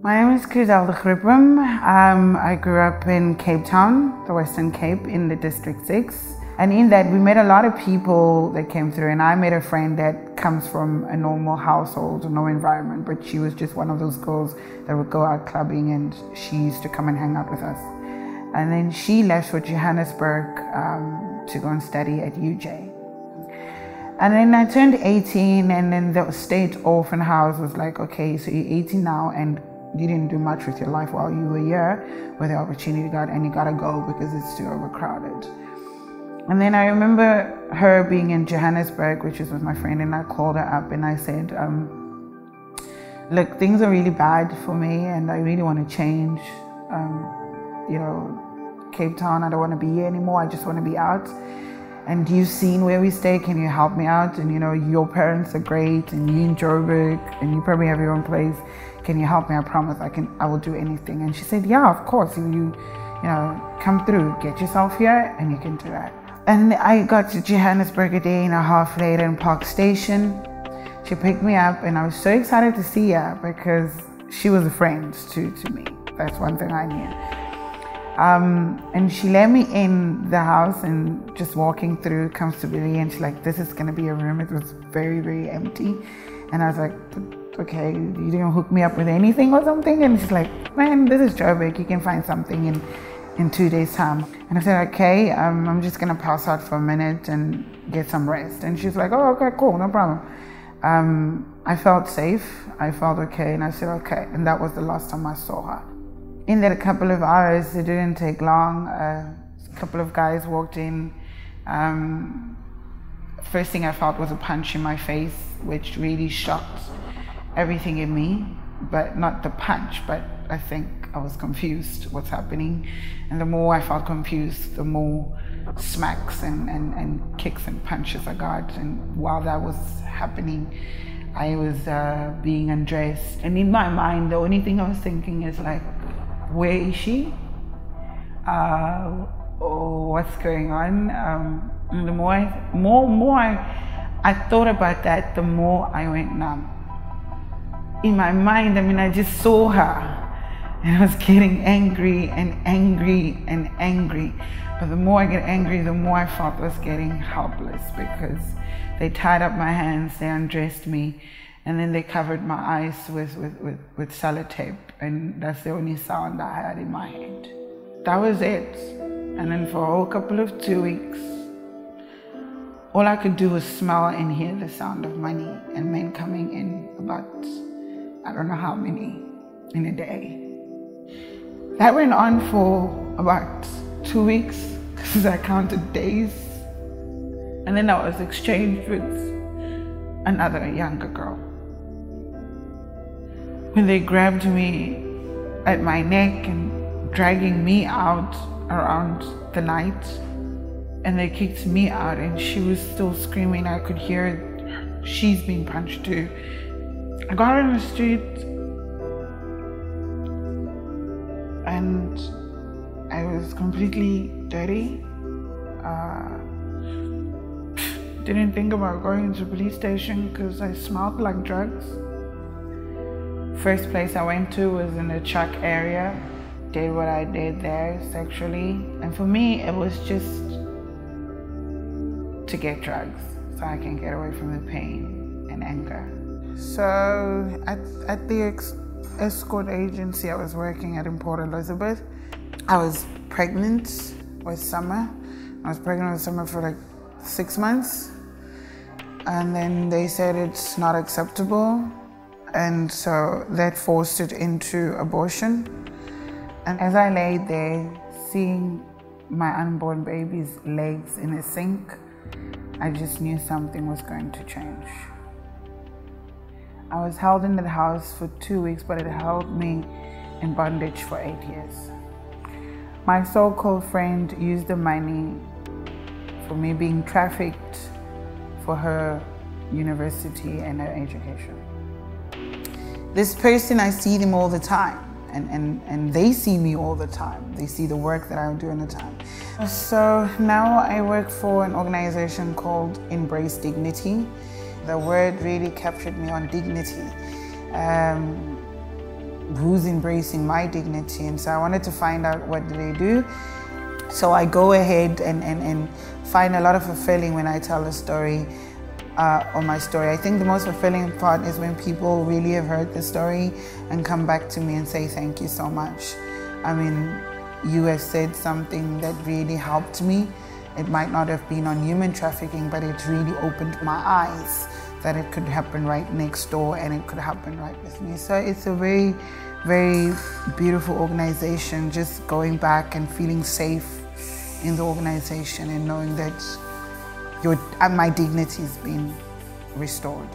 My name is Grizelda Grootboom. I grew up in Cape Town, the Western Cape, in the District 6. And in that, we met a lot of people that came through, and I met a friend that comes from a normal household, no environment, but she was just one of those girls that would go out clubbing, and she used to come and hang out with us. And then she left for Johannesburg to go and study at UJ. And then I turned 18, and then the state orphan house was like, okay, so you're 18 now, and you didn't do much with your life while you were here, where the opportunity got, and you gotta go because it's too overcrowded. And then I remember her being in Johannesburg, which was with my friend, and I called her up and I said, look, things are really bad for me and I really want to change. You know, Cape Town, I don't want to be here anymore, I just want to be out. And you've seen where we stay, can you help me out? And you know, your parents are great, and you in Joburg, and you probably have your own place. Can you help me? I promise I will do anything. And she said, yeah, of course, you know, come through, get yourself here, and you can do that. And I got to Johannesburg a day and a half later in Park Station. She picked me up, and I was so excited to see her because she was a friend to me. That's one thing I knew. And she let me in the house and just walking through comfortably, and she's like, this is gonna be a room. It was very, very empty. And I was like, okay, you didn't hook me up with anything or something? And she's like, man, this is Joburg, you can find something in 2 days time. And I said, okay, I'm just gonna pass out for a minute and get some rest. And she's like, oh, okay, cool, no problem. I felt safe, I felt okay, and I said, okay. And that was the last time I saw her. In that couple of hours, it didn't take long. A couple of guys walked in. First thing I felt was a punch in my face, which really shocked everything in me, but not the punch, but I think I was confused what's happening. And the more I felt confused, the more smacks and kicks and punches I got. And while that was happening, I was being undressed. And in my mind, the only thing I was thinking is like, where is she? What's going on? And the more I thought about that, the more I went numb. In my mind, I mean, I just saw her, and I was getting angry and angry and angry. But the more I get angry, the more I felt I was getting helpless, because they tied up my hands, they undressed me, and then they covered my eyes with sellotape, and that's the only sound I had in my head. That was it. And then for a whole couple of 2 weeks, all I could do was smell and hear the sound of money and men coming in, about, I don't know how many in a day. That went on for about 2 weeks, because I counted days. And then I was exchanged with another younger girl. When they grabbed me at my neck and dragging me out around the night, and they kicked me out, and she was still screaming. I could hear she's being punched too. I got on the street and I was completely dirty. Didn't think about going to the police station because I smelled like drugs. First place I went to was in the truck area. Did what I did there sexually. And for me, it was just to get drugs so I can get away from the pain and anger. So at the escort agency I was working at in Port Elizabeth, I was pregnant with Summer. I was pregnant with Summer for like 6 months. And then they said it's not acceptable. And so that forced it into abortion. And as I lay there, seeing my unborn baby's legs in a sink, I just knew something was going to change. I was held in that house for 2 weeks, but it held me in bondage for 8 years. My so-called friend used the money for me being trafficked for her university and her education. This person, I see them all the time, and they see me all the time. They see the work that I do all the time. So now I work for an organization called Embrace Dignity. The word really captured me on dignity. who's embracing my dignity. And so I wanted to find out what do they do. So I go ahead and find a lot of fulfilling when I tell a story on my story. I think the most fulfilling part is when people really have heard the story and come back to me and say thank you so much. I mean, you have said something that really helped me. It might not have been on human trafficking, but it really opened my eyes that it could happen right next door and it could happen right with me. So it's a very, very beautiful organization, just going back and feeling safe in the organization and knowing that my dignity has been restored.